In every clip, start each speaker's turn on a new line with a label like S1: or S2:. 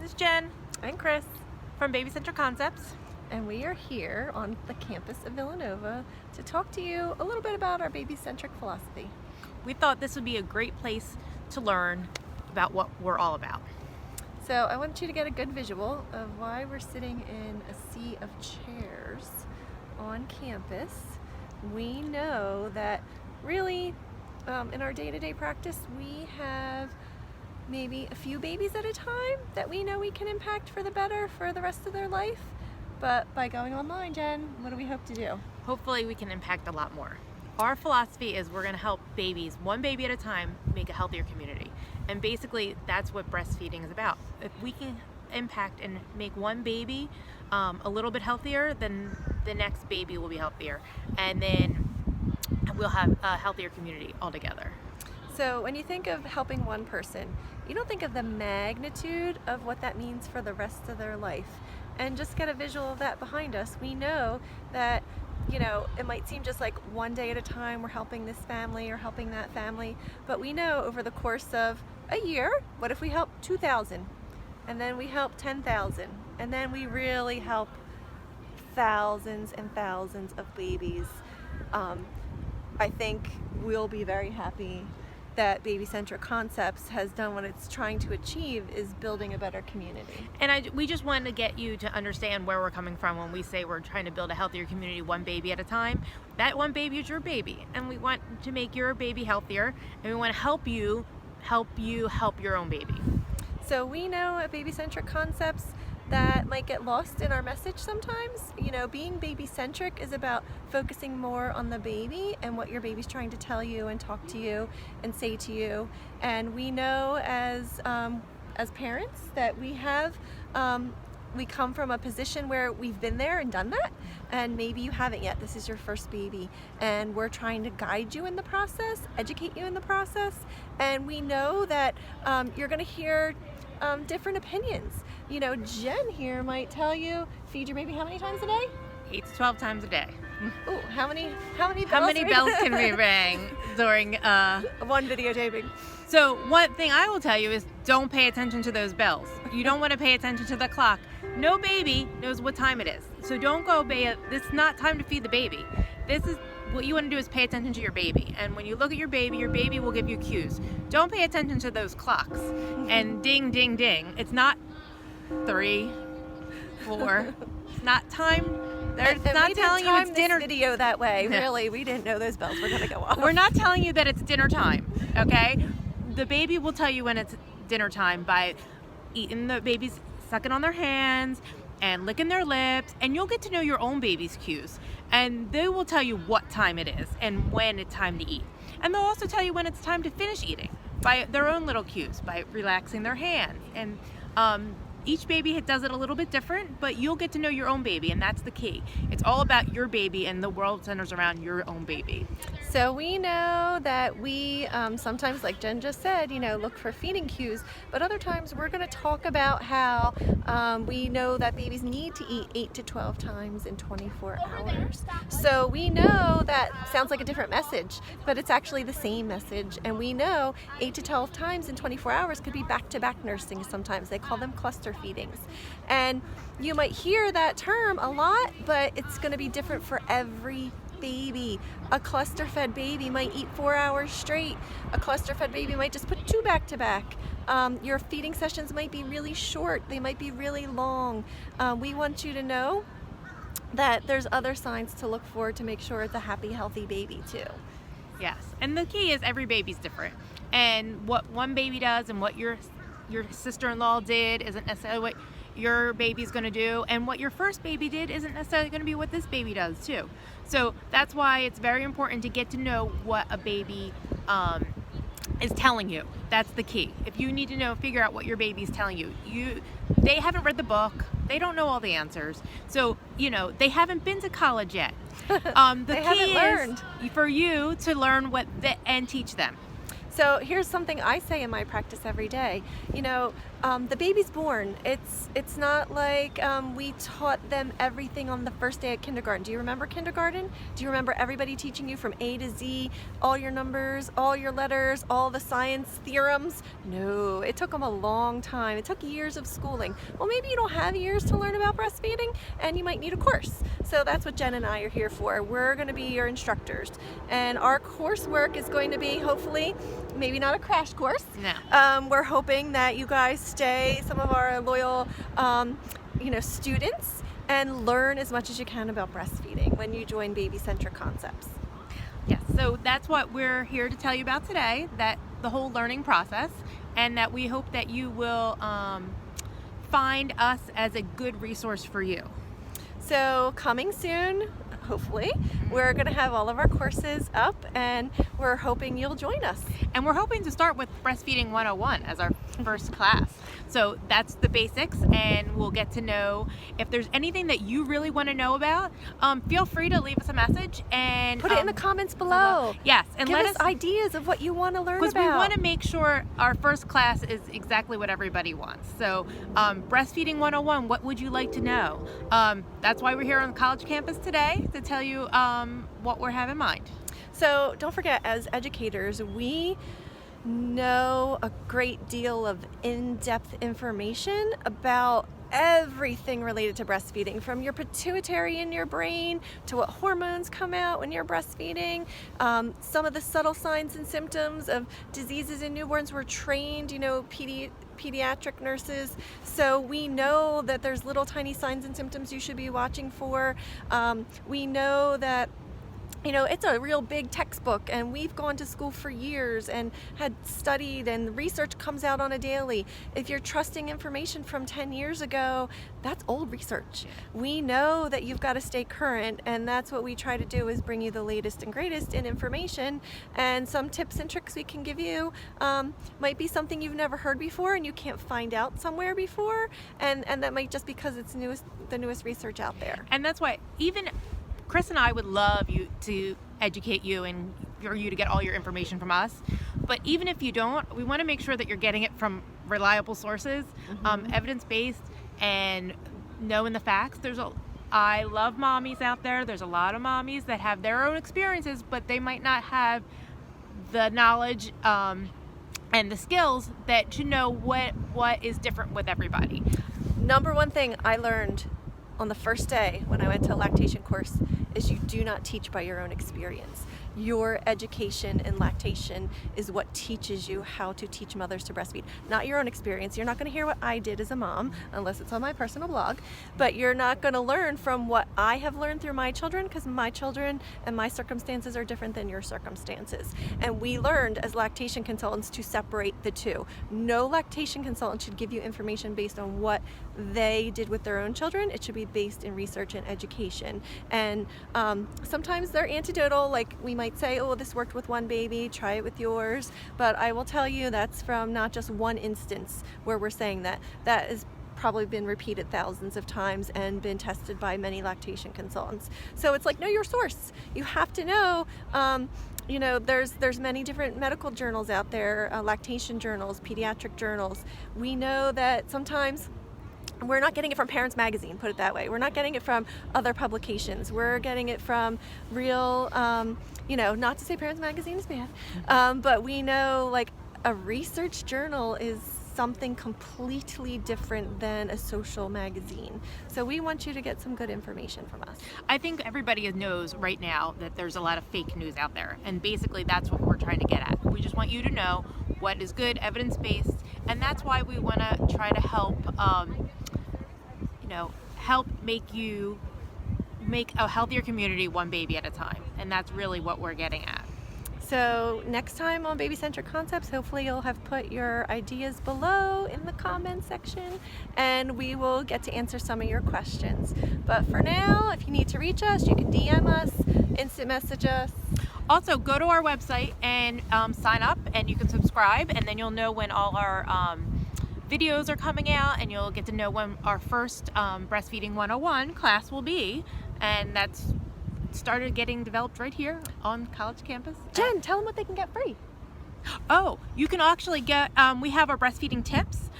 S1: is Jen
S2: and Chris
S1: from BabyCentric Concepts.
S2: And we are here on the campus of Villanova to talk to you a little bit about our baby-centric philosophy.
S1: We thought this would be a great place to learn about what we're all about.
S2: So I want you to get a good visual of why we're sitting in a sea of chairs on campus. We know that really in our day-to-day practice we have maybe a few babies at a time that we know we can impact for the better for the rest of their life. But by going online, Jen, what do we hope to do?
S1: Hopefully we can impact a lot more. Our philosophy is we're going to help babies, one baby at a time, make a healthier community. And basically that's what breastfeeding is about. If we can impact and make one baby a little bit healthier, then the next baby will be healthier. And then we'll have a healthier community altogether.
S2: So when you think of helping one person, you don't think of the magnitude of what that means for the rest of their life. And just get a visual of that behind us. We know that, it might seem just like one day at a time we're helping this family or helping that family, but we know over the course of a year, what if we help 2,000? And then we help 10,000, and then we really help thousands and thousands of babies. I think we'll be very happy that BabyCentric Concepts has done what it's trying to achieve, is building a better community.
S1: And we just wanted to get you to understand where we're coming from when we say we're trying to build a healthier community one baby at a time. That one baby is your baby, and we want to make your baby healthier, and we want to help you help your own baby.
S2: So we know at BabyCentric Concepts that might get lost in our message sometimes. Being baby-centric is about focusing more on the baby and what your baby's trying to tell you and talk to you and say to you. And we know as parents that we come from a position where we've been there and done that, and maybe you haven't yet. This is your first baby, and we're trying to guide you in the process, educate you in the process, and we know that you're going to hear different opinions. Jen here might tell you, feed your baby how many times a day?
S1: 8 to 12 times a day.
S2: Ooh, how many
S1: bells can we ring during
S2: one videotaping?
S1: So one thing I will tell you is don't pay attention to those bells. You don't want to pay attention to the clock. No baby knows what time it is. So don't go, this is not time to feed the baby. This is what you want to do is pay attention to your baby. And when you look at your baby will give you cues. Don't pay attention to those clocks and ding, ding, ding. It's not 3, 4. It's not time. It's not telling you it's dinner.
S2: Video that way.
S1: No.
S2: Really, we didn't know those bells were going to go off.
S1: We're not telling you that it's dinner time, okay? The baby will tell you when it's dinner time by eating the baby's sucking on their hands and licking their lips, and you'll get to know your own baby's cues. And they will tell you what time it is and when it's time to eat. And they'll also tell you when it's time to finish eating by their own little cues, by relaxing their hands. And each baby does it a little bit different, but you'll get to know your own baby, and that's the key. It's all about your baby, and the world centers around your own baby.
S2: So we know that we sometimes, like Jen just said, look for feeding cues, but other times we're going to talk about how we know that babies need to eat 8 to 12 times in 24 hours. So we know that sounds like a different message, but it's actually the same message. And we know 8 to 12 times in 24 hours could be back-to-back nursing sometimes. They call them cluster feedings. And you might hear that term a lot, but it's going to be different for every baby. A cluster-fed baby might eat 4 hours straight. A cluster-fed baby might just put 2 back-to-back. Your feeding sessions might be really short. They might be really long. We want you to know that there's other signs to look for to make sure it's a happy, healthy baby too.
S1: Yes, and the key is every baby's different. And what one baby does and what your sister-in-law did isn't necessarily what your baby's going to do, and what your first baby did isn't necessarily going to be what this baby does too. So that's why it's very important to get to know what a baby is telling you. That's the key. If you need to figure out what your baby's telling you, they haven't read the book, they don't know all the answers, so they haven't been to college yet. The
S2: they
S1: key
S2: haven't learned.
S1: is for you to learn and teach them.
S2: So here's something I say in my practice every day. The baby's born. It's not like we taught them everything on the first day at kindergarten. Do you remember kindergarten? Do you remember everybody teaching you from A to Z, all your numbers, all your letters, all the science theorems? No, it took them a long time. It took years of schooling. Well, maybe you don't have years to learn about breastfeeding and you might need a course. So that's what Jen and I are here for. We're going to be your instructors. And our coursework is going to be, hopefully, maybe not a crash course.
S1: No.
S2: We're hoping that you guys stay, some of our loyal students, and learn as much as you can about breastfeeding when you join BabyCentric Concepts.
S1: Yes, so that's what we're here to tell you about today, that the whole learning process, and that we hope that you will find us as a good resource for you.
S2: So coming soon, hopefully, we're going to have all of our courses up, and we're hoping you'll join us.
S1: And we're hoping to start with Breastfeeding 101 as our first class. So that's the basics, and we'll get to know if there's anything that you really want to know about. Feel free to leave us a message and
S2: put it in the comments below.
S1: Yes, and
S2: give
S1: let
S2: us ideas of what you want to learn about.
S1: Because we want to make sure our first class is exactly what everybody wants. So Breastfeeding 101, what would you like to know? That's why we're here on the college campus today, to tell you what we have in mind.
S2: So don't forget, as educators, we know a great deal of in-depth information about everything related to breastfeeding, from your pituitary in your brain to what hormones come out when you're breastfeeding, some of the subtle signs and symptoms of diseases in newborns. We're trained, pediatric nurses, so we know that there's little tiny signs and symptoms you should be watching for. We know that it's a real big textbook, and we've gone to school for years and had studied, and research comes out on a daily. If you're trusting information from 10 years ago, that's old research. We know that you've got to stay current, and that's what we try to do, is bring you the latest and greatest in information. And some tips and tricks we can give you might be something you've never heard before and you can't find out somewhere before, and that might just because it's the newest research out there.
S1: And that's why even Chris and I would love you to educate you and for you to get all your information from us. But even if you don't, we want to make sure that you're getting it from reliable sources, evidence-based, and knowing the facts. I love mommies out there. There's a lot of mommies that have their own experiences, but they might not have the knowledge and the skills that to know what is different with everybody.
S2: Number one thing I learned on the first day when I went to a lactation course is you do not teach by your own experience. Your education in lactation is what teaches you how to teach mothers to breastfeed, not your own experience. You're not going to hear what I did as a mom unless it's on my personal blog, but you're not going to learn from what I have learned through my children, because my children and my circumstances are different than your circumstances. And we learned as lactation consultants to separate the two. No lactation consultant should give you information based on what they did with their own children. It should be based in research and education. And sometimes they're anecdotal, like we might say, oh, this worked with one baby, try it with yours. But I will tell you that's from not just one instance where we're saying that. That has probably been repeated thousands of times and been tested by many lactation consultants. So it's like, know your source. You have to know, there's many different medical journals out there, lactation journals, pediatric journals. We know that sometimes we're not getting it from Parents Magazine, put it that way. We're not getting it from other publications. We're getting it from real, not to say Parents Magazine is bad, but we know like a research journal is something completely different than a social magazine. So we want you to get some good information from us.
S1: I think everybody knows right now that there's a lot of fake news out there, and basically that's what we're trying to get at. We just want you to know what is good, evidence-based, and that's why we want to try to help make a healthier community one baby at a time, and that's really what we're getting at.
S2: So next time on BabyCentric Concepts, hopefully you'll have put your ideas below in the comment section, and we will get to answer some of your questions. But for now, if you need to reach us, you can DM us, instant message us.
S1: Also, go to our website and sign up, and you can subscribe, and then you'll know when all our videos are coming out, and you'll get to know when our first Breastfeeding 101 class will be, and that's started getting developed right here on college campus.
S2: Jen, tell them what they can get free.
S1: Oh, you can actually get, we have our breastfeeding tips.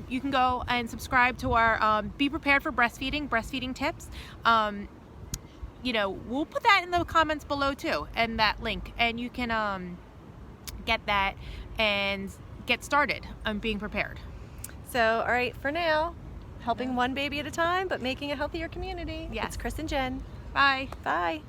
S1: You can go and subscribe to our Be Prepared for breastfeeding tips. We'll put that in the comments below too, and that link, and you can get that and get started on being prepared.
S2: So, all right, for now, helping one baby at a time, but making a healthier community.
S1: Yes.
S2: It's Chris and Jen.
S1: Bye.
S2: Bye.